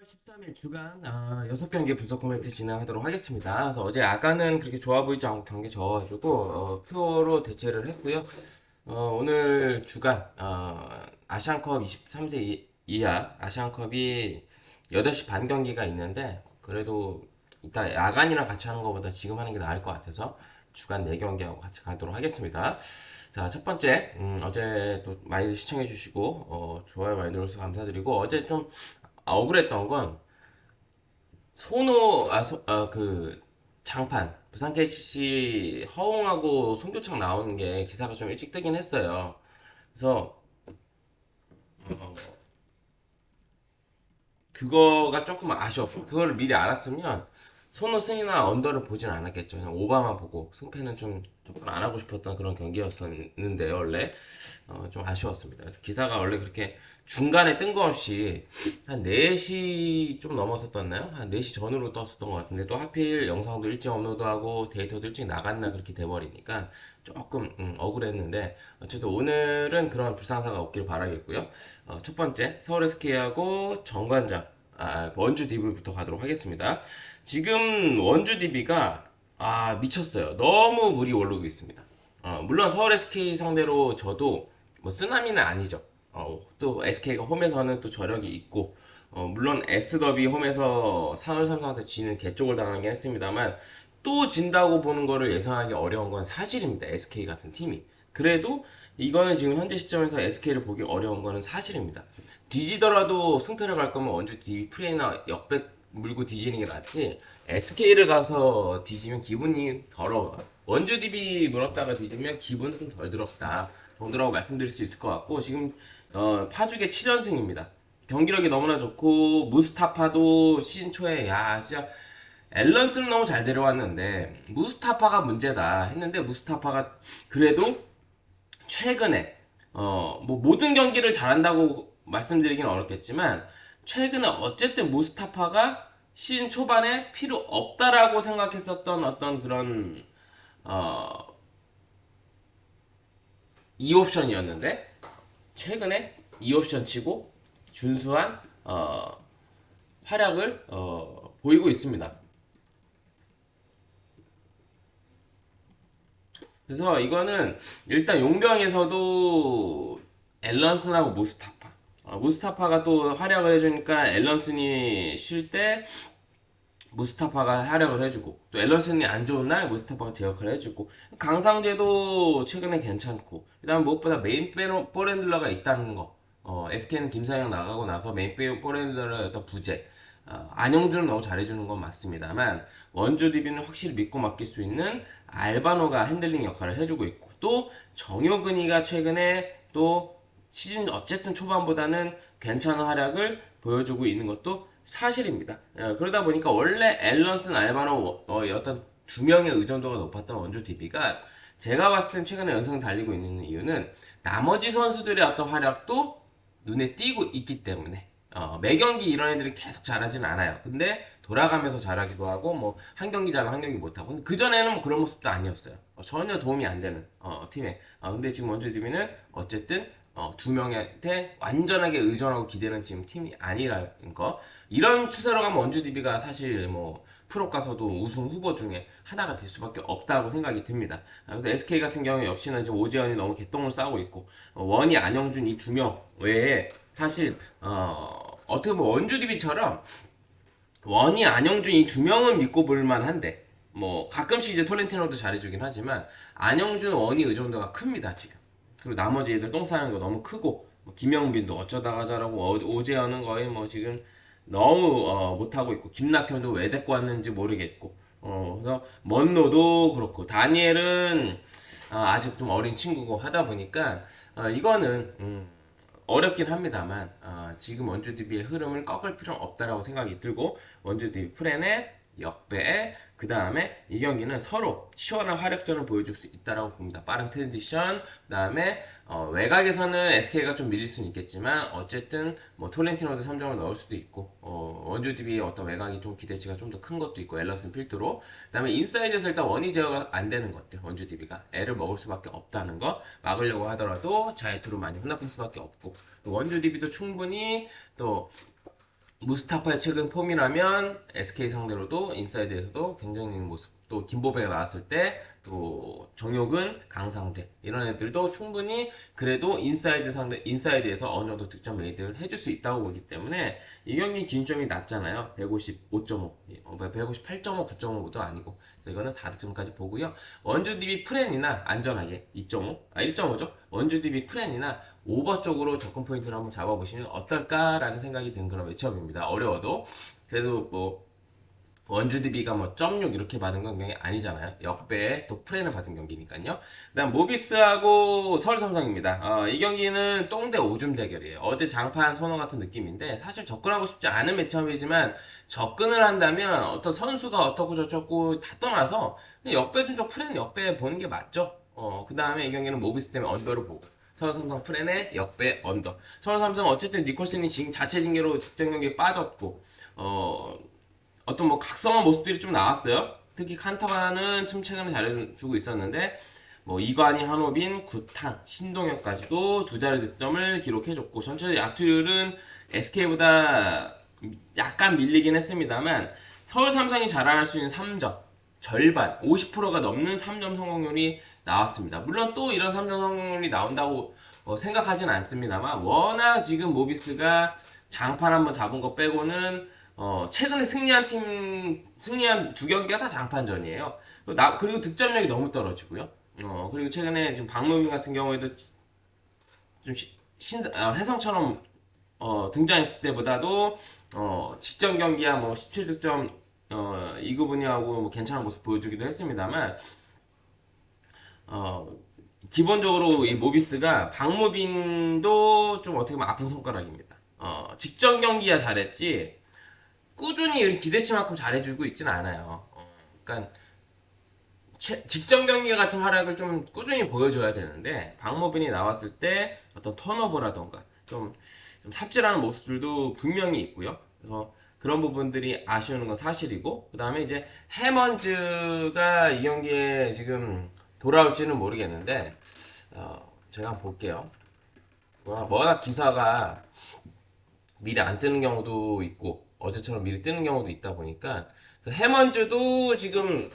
13일 주간 6경기 분석 코멘트 진행하도록 하겠습니다. 그래서 어제 야간은 그렇게 좋아 보이지 않고 경기 져가지고 표로 대체를 했고요. 오늘 주간 아시안컵 23세 이하 아시안컵이 8시 반 경기가 있는데 그래도 이따 야간이랑 같이 하는 것보다 지금 하는 게 나을 것 같아서 주간 4경기하고 같이 가도록 하겠습니다. 자, 첫 번째, 어제 또 많이 시청해주시고, 좋아요 많이 눌러주셔서 감사드리고, 어제 좀 억울했던 건 그 장판 부산 캐시 허웅하고 송교창 나오는 게 기사가 좀 일찍 뜨긴 했어요. 그래서 어, 그거가 조금 아쉬웠어. 그걸 미리 알았으면 손호 승이나 언더를 보진 않았겠죠. 그냥 오바만 보고 승패는 좀 접근 안 하고 싶었던 그런 경기였었는데요, 원래. 좀 아쉬웠습니다. 그래서 기사가 원래 그렇게 중간에 뜬금없이 한 4시 좀 넘어서 떴나요? 한 4시 전후로 떴었던 것 같은데 또 하필 영상도 일찍 업로드하고 데이터도 일찍 나갔나 그렇게 돼버리니까 조금 억울했는데 어쨌든 오늘은 그런 불상사가 없길 바라겠고요. 첫 번째 서울 SK하고 정관장 원주 DB부터 가도록 하겠습니다. 지금 원주 DB가 미쳤어요. 너무 물이 오르고 있습니다. 물론 서울 SK 상대로 저도 뭐 쓰나미는 아니죠. 또 SK가 홈에서는 또 저력이 있고, 물론 S더비 홈에서 산울 삼성한테 지는 개쪽을 당하긴 했습니다만, 또 진다고 보는 거를 예상하기 어려운 건 사실입니다. SK 같은 팀이. 그래도 이거는 지금 현재 시점에서 SK를 보기 어려운 거는 사실입니다. 뒤지더라도 승패를 갈 거면 원주 뒤 프레이나 역bet 물고 뒤지는 게 낫지. SK를 가서 뒤지면 기분이 더러워. 원주 DB 물었다가 뒤지면 기분은 좀 덜 더럽다 정도라고 말씀드릴 수 있을 것 같고 지금 파죽의 7연승입니다. 경기력이 너무나 좋고 무스타파도 시즌 초에 야 진짜 앨런스는 너무 잘 데려왔는데 무스타파가 문제다 했는데 무스타파가 그래도 최근에 뭐 모든 경기를 잘한다고 말씀드리기는 어렵겠지만 최근에 어쨌든 무스타파가 시즌 초반에 필요 없다라고 생각했었던 어떤 그런 어, 2옵션이었는데 최근에 2옵션 치고 준수한 활약을 보이고 있습니다. 그래서 이거는 일단 용병에서도 앨런슨하고 무스타파가 또 활약을 해주니까 앨런슨이 쉴 때 무스타파가 활약을 해주고 또 앨런슨이 안 좋은 날 무스타파가 제어를 해주고 강상재도 최근에 괜찮고 그다음 무엇보다 메인 포렌들러가 있다는 거 SK는 김사영 나가고 나서 메인 포렌들러의 어떤 부재 안영준은 너무 잘해주는 건 맞습니다만 원주 DB는 확실히 믿고 맡길 수 있는 알바노가 핸들링 역할을 해주고 있고 또 정효근이가 최근에 또 시즌 어쨌든 초반보다는 괜찮은 활약을 보여주고 있는 것도 사실입니다. 그러다 보니까 원래 앨런슨, 알바노 어떤 두 명의 의존도가 높았던 원주 DB가 제가 봤을 땐 최근에 연승 달리고 있는 이유는 나머지 선수들의 어떤 활약도 눈에 띄고 있기 때문에 매 경기 이런 애들이 계속 잘하지는 않아요. 근데 돌아가면서 잘하기도 하고 뭐 한 경기 잘하면 한 경기 못하고 근데 그전에는 뭐 그런 모습도 아니었어요. 전혀 도움이 안 되는 팀에 근데 지금 원주 DB는 어쨌든 두 명한테 완전하게 의존하고 기대는 지금 팀이 아니라는 거. 이런 추세로 가면 원주 DB가 사실 뭐 프로 가서도 우승 후보 중에 하나가 될 수밖에 없다고 생각이 듭니다. 근데 SK 같은 경우 역시나 이제 오재현이 너무 개똥을 싸고 있고 원희, 안영준 이 두 명 외에 사실 어떻게 보면 원주 DB처럼 원희, 안영준 이 두 명은 믿고 볼 만한데 뭐 가끔씩 이제 톨렌티노도 잘해주긴 하지만 안영준, 원희 의존도가 큽니다 지금. 그리고 나머지 애들 똥 싸는 거 너무 크고 뭐 김영빈도 어쩌다가 잘하고 오재현은 거의 뭐 지금 너무 못하고 있고 김낙현도 왜 데리고 왔는지 모르겠고 그래서 먼노도 그렇고 다니엘은 아직 좀 어린 친구고 하다 보니까 이거는 어렵긴 합니다만 지금 원주DB의 흐름을 꺾을 필요는 없다라고 생각이 들고 원주DB 프렌의 역배 그 다음에 이 경기는 서로 시원한 화력전을 보여줄 수 있다라고 봅니다. 빠른 트랜지션 그 다음에 외곽에서는 SK가 좀 밀릴 수는 있겠지만 어쨌든 뭐 톨렌티노도 3점을 넣을 수도 있고 원주DB의 어떤 외곽이 좀 기대치가 좀 더 큰 것도 있고 앨런슨 필드로 그 다음에 인사이드에서 일단 원이 제어가 안 되는 것들 원주DB가 애를 먹을 수밖에 없다는 거 막으려고 하더라도 자유투로 많이 혼납할 수밖에 없고 원주DB도 충분히 또 무스타파의 최근 폼이라면 SK 상대로도 인사이드에서도 굉장히 모습, 또 김보배가 나왔을 때 또 정효근, 강상재 이런 애들도 충분히 그래도 인사이드에서 어느 정도 득점 레이드를 해줄 수 있다고 보기 때문에 이 경기 기준점이 낮잖아요. 155.5, 158.5, 9.5도 아니고 이거는 다득점까지 보고요. 원주 DB 프렌이나 안전하게 2.5, 1.5죠. 원주 DB 프렌이나 오버 쪽으로 접근 포인트를 한번 잡아보시면 어떨까라는 생각이 든 그런 매치업입니다. 어려워도 그래도 뭐 원주 DB가 뭐 0.6 이렇게 받은 경기 아니잖아요. 역배에 또 프레를 받은 경기니까요. 그다음 모비스하고 서울 삼성입니다. 이 경기는 똥대 오줌 대결이에요. 어제 장판 선호 같은 느낌인데 사실 접근하고 싶지 않은 매치업이지만 접근을 한다면 어떤 선수가 어떻고 저쩌고 다 떠나서 역배 준적 프레는 역배 보는 게 맞죠. 그 다음에 이 경기는 모비스 때문에 언더를 보고 서울 삼성 프렌의 역배 언더. 서울 삼성 어쨌든 니콜슨이 자체 징계로 직전 경기에 빠졌고 어떤 뭐 각성한 모습들이 좀 나왔어요. 특히 칸타바는 좀 최근에 잘해주고 있었는데 뭐 이관희, 한호빈, 구탄, 신동엽까지도 두 자리 득점을 기록해줬고 전체 야투율은 SK보다 약간 밀리긴 했습니다만 서울 삼성이 자랑할 수 있는 3점 절반 50%가 넘는 3점 성공률이 나왔습니다. 물론 또 이런 3점 성공률이 나온다고 생각하진 않습니다만 워낙 지금 모비스가 장판 한번 잡은 거 빼고는 최근에 승리한 두 경기가 다 장판전이에요. 그리고 득점력이 너무 떨어지고요. 그리고 최근에 지금 박무민 같은 경우에도 좀 혜성처럼 등장했을 때보다도 직전 경기야 뭐 17득점 이구분이하고 뭐 괜찮은 모습 보여주기도 했습니다만 기본적으로 이 모비스가 박무빈도 좀 어떻게 보면 아픈 손가락입니다. 직전 경기야 잘했지 꾸준히 기대치만큼 잘해주고 있지는 않아요. 그러니까 직전 경기 같은 활약을 좀 꾸준히 보여줘야 되는데 박모빈이 나왔을 때 어떤 턴오버라던가 좀 삽질하는 모습들도 분명히 있고요. 그래서 그런 부분들이 아쉬운 건 사실이고 그 다음에 이제 해먼즈가 이 경기에 지금 돌아올지는 모르겠는데 제가 한번 볼게요. 워낙 기사가 미리 안 뜨는 경우도 있고 어제처럼 미리 뜨는 경우도 있다 보니까 해먼즈도 지금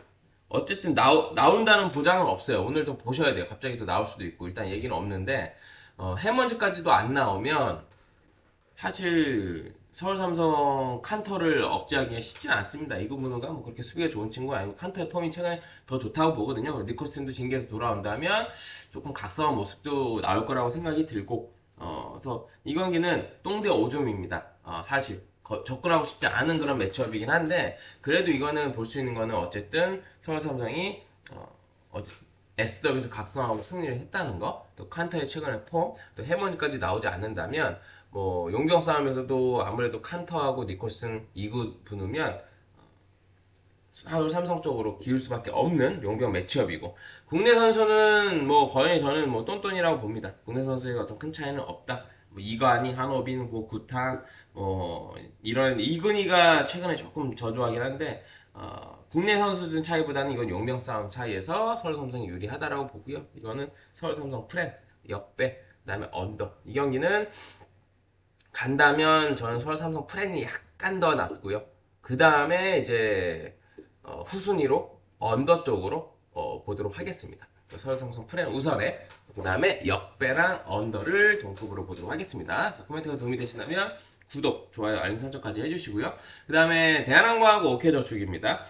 어쨌든 나온다는 보장은 없어요. 오늘도 보셔야 돼요. 갑자기 또 나올 수도 있고 일단 얘기는 없는데 해먼즈까지도 안 나오면 사실 서울 삼성 칸터를 억제하기가 쉽진 않습니다. 이구문호가 뭐 그렇게 수비가 좋은 친구 아니고 칸터의 폼이 최근에 더 좋다고 보거든요. 니콜슨도 징계에서 돌아온다면 조금 각성한 모습도 나올 거라고 생각이 들고 그래서 이 경기는 똥대 오줌입니다. 사실 접근하고 싶지 않은 그런 매치업이긴 한데 그래도 이거는 볼 수 있는 거는 어쨌든 서울 삼성이 SW에서 각성하고 승리를 했다는 거, 또 칸터의 최근의 폼, 또 해먼즈까지 나오지 않는다면 뭐 용병 싸움에서도 아무래도 칸터하고 니콜슨 2구 붙으면 서울 삼성 쪽으로 기울 수밖에 없는 용병 매치업이고 국내 선수는 뭐 거의 저는 뭐 똔똔이라고 봅니다. 국내 선수의 어떤 큰 차이는 없다. 뭐 이관희, 한호빈, 뭐 구탄, 이런 이근희가 최근에 조금 저조하긴 한데 국내 선수들 차이보다는 이건 용병 싸움 차이에서 서울 삼성이 유리하다라고 보고요. 이거는 서울 삼성 프렘 역배 그다음에 언더 이 경기는 간다면 저는 서울 삼성 프렌이 약간 더 낫고요. 그 다음에 이제 후순위로 언더 쪽으로 보도록 하겠습니다. 서울 삼성 프렌 우선에 그 다음에 역배랑 언더를 동급으로 보도록 하겠습니다. 코멘트가 도움이 되시다면 구독, 좋아요, 알림 설정까지 해주시고요. 그 다음에 대한항공하고 오케저축입니다.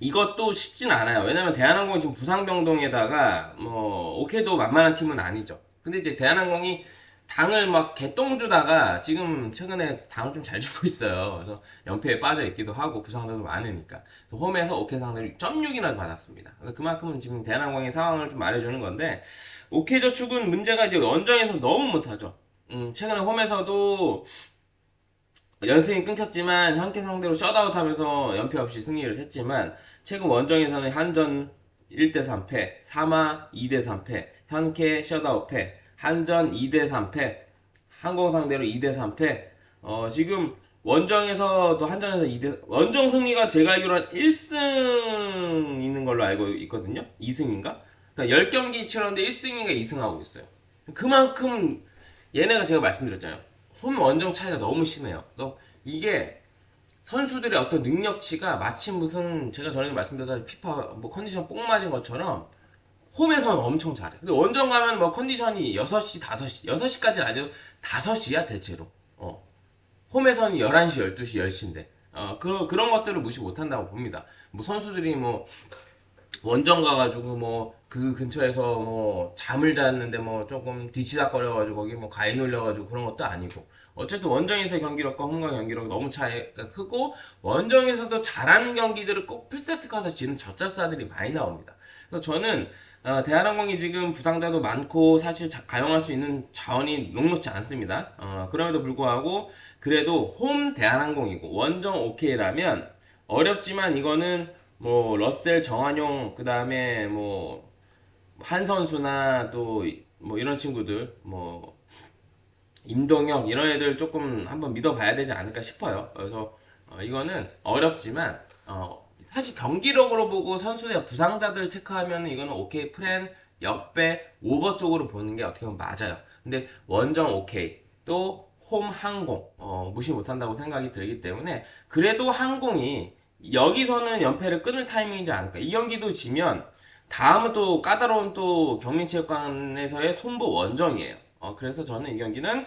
이것도 쉽진 않아요. 왜냐면 대한항공이 지금 부상병동에다가 뭐 오케도 만만한 팀은 아니죠. 근데 이제 대한항공이 당을 막 개똥 주다가 지금 최근에 당을 좀 잘 주고 있어요. 그래서 연패에 빠져 있기도 하고 부상자도 많으니까 홈에서 오케 상대로 0.6이나 받았습니다. 그만큼은 지금 대한항공의 상황을 좀 말해주는 건데 오케저축은 문제가 이제 원정에서 너무 못하죠. 최근에 홈에서도 연승이 끊겼지만 현대 상대로 셧아웃 하면서 연패 없이 승리를 했지만 최근 원정에서는 한전 1대 3패, 삼화 2대 3패, 현캐 셧아웃 패, 한전 2대 3패, 항공 상대로 2대 3패. 지금 원정에서도 한전에서 2대 원정 승리가 제가 알기로 한 1승 있는 걸로 알고 있거든요. 2승인가? 그러니까 10경기 치렀는데 1승인가 2승하고 있어요. 그만큼 얘네가 제가 말씀드렸잖아요. 홈 원정 차이가 너무 심해요. 이게 선수들의 어떤 능력치가 마치 무슨 제가 전에 말씀드렸다시피 피파 뭐 컨디션 뽕 맞은 것처럼 홈에서는 엄청 잘해. 근데 원정 가면 뭐 컨디션이 6시, 5시, 6시까지는 아니어도 5시야 대체로. 홈에서는 11시, 12시, 10시인데. 그런 것들을 무시 못한다고 봅니다. 뭐 선수들이 뭐 원정 가가지고 뭐 그 근처에서 뭐 잠을 잤는데 뭐 조금 뒤치다거려가지고 거기 뭐 가위 눌려가지고 그런 것도 아니고 어쨌든 원정에서의 경기력과 홈과 경기력 너무 차이가 크고 원정에서도 잘하는 경기들을 꼭 풀세트 가서 지는 젖잘싸들이 많이 나옵니다. 그래서 저는 대한항공이 지금 부상자도 많고 사실 가용할 수 있는 자원이 녹록지 않습니다. 그럼에도 불구하고 그래도 홈 대한항공이고 원정 오케이라면 어렵지만 이거는 뭐 러셀 정한용 그 다음에 뭐 한 선수나 또 뭐 이런 친구들 뭐 임동혁 이런 애들 조금 한번 믿어봐야 되지 않을까 싶어요. 그래서 이거는 어렵지만 사실 경기력으로 보고 선수의 부상자들 체크하면 이거는 오케이 프렌 역배 오버 쪽으로 보는 게 어떻게 보면 맞아요. 근데 원정 오케이 또 홈 항공 무시 못한다고 생각이 들기 때문에 그래도 항공이 여기서는 연패를 끊을 타이밍이지 않을까. 이 경기도 지면 다음은 또 까다로운 또 경민체육관에서의 손보 원정이에요. 그래서 저는 이 경기는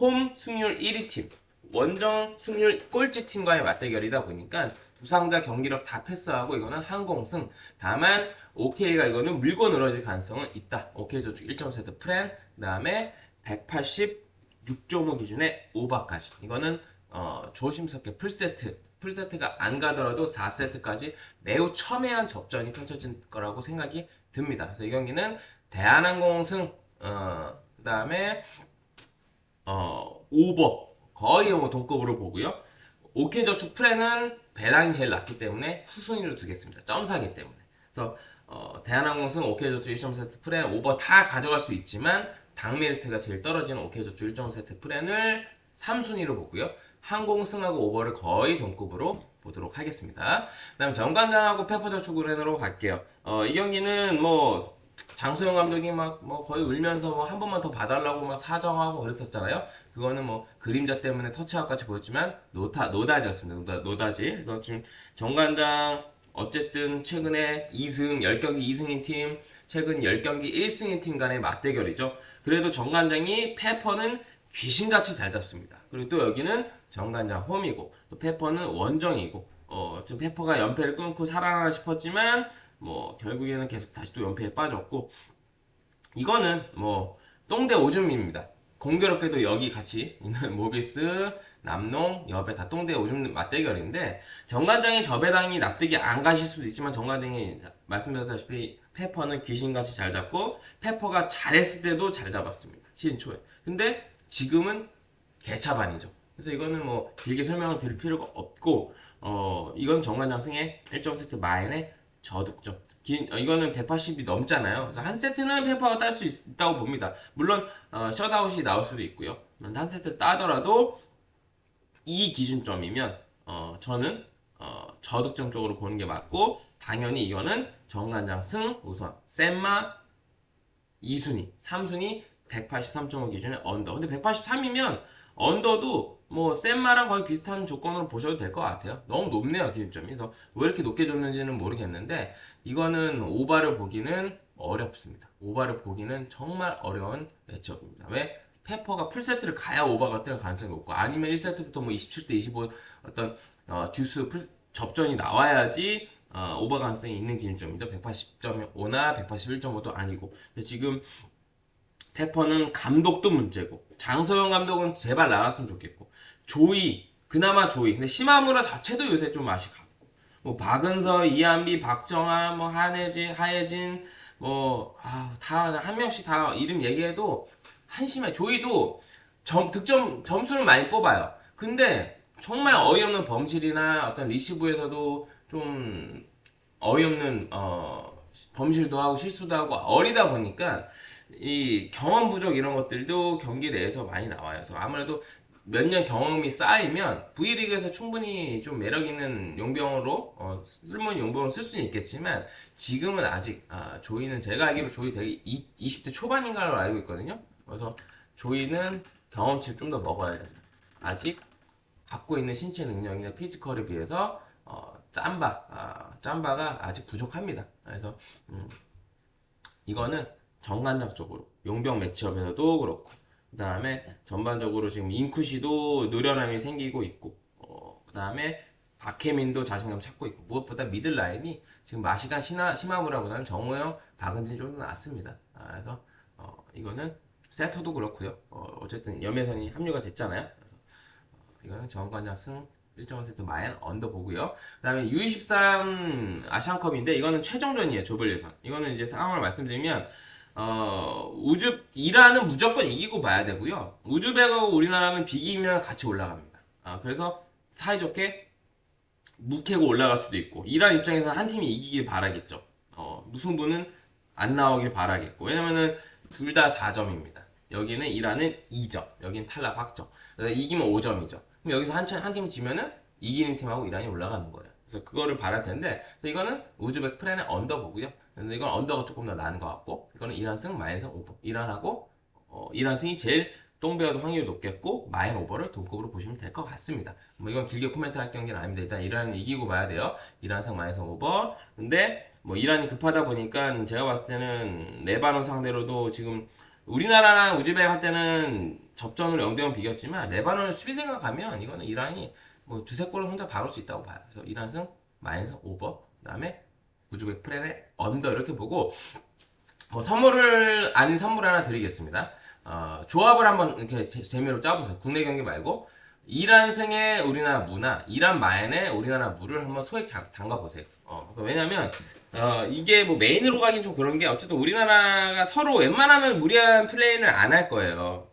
홈 승률 1위 팀, 원정 승률 꼴찌 팀과의 맞대결이다 보니까 부상자 경기력 다 패스하고 이거는 항공승. 다만 OK가 이거는 물고 늘어질 가능성은 있다. OK 저축 1.5세트 프렌, 그다음에 186.5 기준의 오버까지. 이거는 조심스럽게 풀세트가 안 가더라도 4세트까지 매우 첨예한 접전이 펼쳐질 거라고 생각이 듭니다. 그래서 이 경기는 대한항공 승, 그 다음에 오버 거의 뭐 동급으로 보고요. 오케이저축 프레는 배당이 제일 낮기 때문에 후순위로 두겠습니다. 점사기 때문에. 그래서 대한항공은 오케이저축 1.5세트 프레 오버 다 가져갈 수 있지만 당 메리트가 제일 떨어지는 오케이저축 1.5세트 프레를 3순위로 보고요. 항공승하고 오버를 거의 동급으로 보도록 하겠습니다. 그 다음 정관장하고 페퍼저축으로 갈게요. 이 경기는 뭐 장소영 감독이 막 뭐 거의 울면서 뭐 한 번만 더 봐달라고 막 사정하고 그랬었잖아요. 그거는 뭐 그림자 때문에 터치아웃 같이 보였지만 노다지였습니다. 노다지. 그래서 지금 정관장 어쨌든 최근에 2승 10경기 2승인 팀, 최근 10경기 1승인 팀 간의 맞대결이죠. 그래도 정관장이 페퍼는 귀신같이 잘 잡습니다. 그리고 또 여기는 정관장 홈이고 또 페퍼는 원정이고 좀 페퍼가 연패를 끊고 살아나나 싶었지만 뭐 결국에는 계속 다시 또 연패에 빠졌고 이거는 뭐 똥대 오줌입니다. 공교롭게도 여기 같이 있는 모비스, 남농, 여배 다 똥대 오줌 맞대결인데 정관장이 저 배당이 납득이 안 가실 수도 있지만 정관장이 말씀드렸다시피 페퍼는 귀신같이 잘 잡고 페퍼가 잘했을 때도 잘 잡았습니다. 시즌 초에. 근데 지금은 개차반이죠. 그래서 이거는 뭐 길게 설명을 드릴 필요가 없고 이건 정관장 승의 1.5세트 마인의 저득점. 이거는 180이 넘잖아요. 그래서 한 세트는 페퍼가 딸 수 있다고 봅니다. 물론 셧아웃이 나올 수도 있고요. 한 세트 따더라도 이 기준점이면 저는 저득점 쪽으로 보는 게 맞고 당연히 이거는 정관장 승 우선 셈마 2순위 3순위 183.5 기준의 언더. 근데 183이면 언더도 뭐 셈마랑 거의 비슷한 조건으로 보셔도 될 것 같아요. 너무 높네요 기준점이. 그래서 왜 이렇게 높게 줬는지는 모르겠는데 이거는 오바를 보기는 어렵습니다. 오바를 보기는 정말 어려운 매치업입니다. 왜? 페퍼가 풀세트를 가야 오바가 뜰 가능성이 높고 아니면 1세트부터 뭐 27대 25 어떤 듀스 접전이 나와야지 오버 가능성이 있는 기준점이죠. 180.5나 181.5도 아니고. 근데 지금 페퍼는 감독도 문제고 장소영 감독은 제발 나갔으면 좋겠고 그나마 조이 근데 시마무라 자체도 요새 좀 맛이 갔고 뭐 박은서, 이한비, 박정아, 뭐 하예진 뭐 다 한 명씩 다 이름 얘기해도 한심해. 조이도 득점 점수를 많이 뽑아요. 근데 정말 어이없는 범실이나 어떤 리시브에서도 좀 어이없는 범실도 하고 실수도 하고 어리다 보니까 이 경험 부족 이런 것들도 경기 내에서 많이 나와요. 그래서 아무래도 몇 년 경험이 쌓이면 V리그에서 충분히 좀 매력 있는 용병으로 쓸모있는 용병으로 쓸 수는 있겠지만 지금은 아직 조이는 제가 알기로 조이 되게 20대 초반인가로 알고 있거든요. 그래서 조이는 경험치 좀 더 먹어야 됩니다. 아직 갖고 있는 신체 능력이나 피지컬에 비해서 짬바가 아직 부족합니다. 그래서 이거는 정관장적으로 용병 매치업에서도 그렇고 그 다음에 전반적으로 지금 인쿠시도 노련함이 생기고 있고 그 다음에 박혜민도 자신감 찾고 있고 무엇보다 미들라인이 지금 마시간 시마무라보다는 정우영, 박은진이 좀 더 낫습니다. 그래서 이거는 세터도 그렇고요. 어쨌든 염혜선이 합류가 됐잖아요. 그래서 이거는 정관장 승 1.5세트 마이너스 언더 보고요. 그 다음에 U23 아시안컵인데 이거는 최종전이에요. 조별 예선. 이거는 이제 상황을 말씀드리면 이란은 무조건 이기고 봐야 되고요. 우즈벡하고 우리나라는 비기면 같이 올라갑니다. 그래서 사이좋게 묵히고 올라갈 수도 있고 이란 입장에서는 한 팀이 이기길 바라겠죠. 무승부는 안 나오길 바라겠고 왜냐면은 둘 다 4점입니다. 여기는 이란은 2점, 여기는 탈락 확정. 그래서 이기면 5점이죠. 그럼 여기서 한 팀 지면은 이기는 팀하고 이란이 올라가는 거예요. 그래서 그거를 바랄 텐데 이거는 우즈벡 프렌의 언더 보고요. 근데 이건 언더가 조금 더 나은 것 같고 이거는 이란 승 마이너스 5번. 이란 승이 제일 똥배어도 확률이 높겠고 마이너스 5번을 동급으로 보시면 될 것 같습니다. 뭐 이건 길게 코멘트 할 경기는 아닙니다. 일단 이란은 이기고 봐야 돼요. 이란 승 마이너스 5번. 근데 뭐 이란이 급하다 보니까 제가 봤을 때는 레바논 상대로도 지금 우리나라랑 우즈벡 할 때는 접전으로 0대0 비겼지만 레바논을 수비 생각하면 이거는 이란이 뭐 두세 골을 혼자 바를 수 있다고 봐요. 그래서 이란 승 마이너스 5번. 그 다음에 우즈벡 프렌의 언더 이렇게 보고 뭐 아닌 선물 하나 드리겠습니다. 조합을 한번 이렇게 재미로 짜보세요. 국내 경기 말고 이란 승의 우리나라 무나 이란 마엔의 우리나라 무를 한번 소액 담가보세요. 왜냐면 이게 뭐 메인으로 가긴 좀 그런 게 어쨌든 우리나라가 서로 웬만하면 무리한 플레이를 안 할 거예요.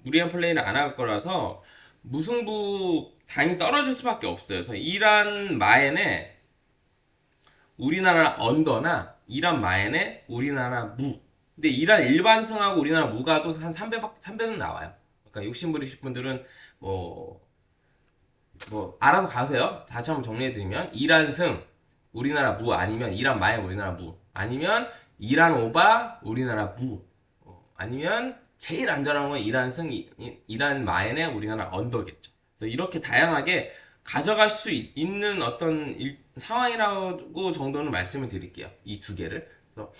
무리한 플레이를 안 할 거라서 무승부 당이 떨어질 수밖에 없어요. 그래서 이란 마엔의 우리나라 언더나 이란 마엔의 우리나라 무. 근데 이란 일반승하고 우리나라 무가 또 한 300은 나와요. 그러니까 욕심 부리실 분들은 뭐 알아서 가세요. 다시 한번 정리해드리면 이란 승 우리나라 무 아니면 이란 마엔 우리나라 무 아니면 이란 오바 우리나라 무 아니면 제일 안전한 건 이란 승 이란 마엔의 우리나라 언더겠죠. 그래서 이렇게 다양하게 가져갈 수 있는 어떤 상황이라고 정도는 말씀을 드릴게요. 이 두 개를. 그래서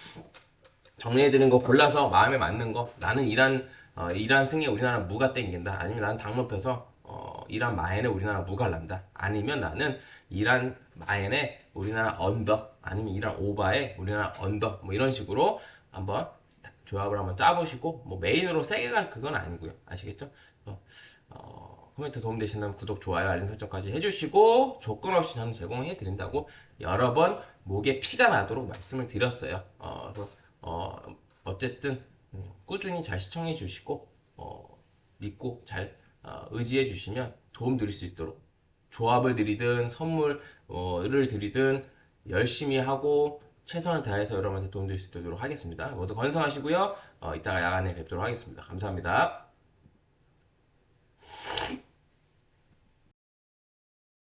정리해드린 거 골라서 마음에 맞는 거 나는 이란 승에 우리나라 무가 땡긴다. 아니면 나는 당높여서 이란 마엔에 우리나라 무가 난다. 아니면 나는 이란 마엔에 우리나라 언더 아니면 이란 오바에 우리나라 언더 뭐 이런 식으로 한번 조합을 한번 짜보시고 뭐 메인으로 세게 갈 그건 아니고요. 아시겠죠? 코멘트 도움되신다면 구독, 좋아요, 알림 설정까지 해주시고 조건 없이 저는 제공해 드린다고 여러 번 목에 피가 나도록 말씀을 드렸어요. 그래서 어쨌든 꾸준히 잘 시청해 주시고 믿고 잘 의지해 주시면 도움 드릴 수 있도록 조합을 드리든 선물을 드리든 열심히 하고 최선을 다해서 여러분한테 도움 드릴 수 있도록 하겠습니다. 모두 건강하시고요. 이따가 야간에 뵙도록 하겠습니다. 감사합니다.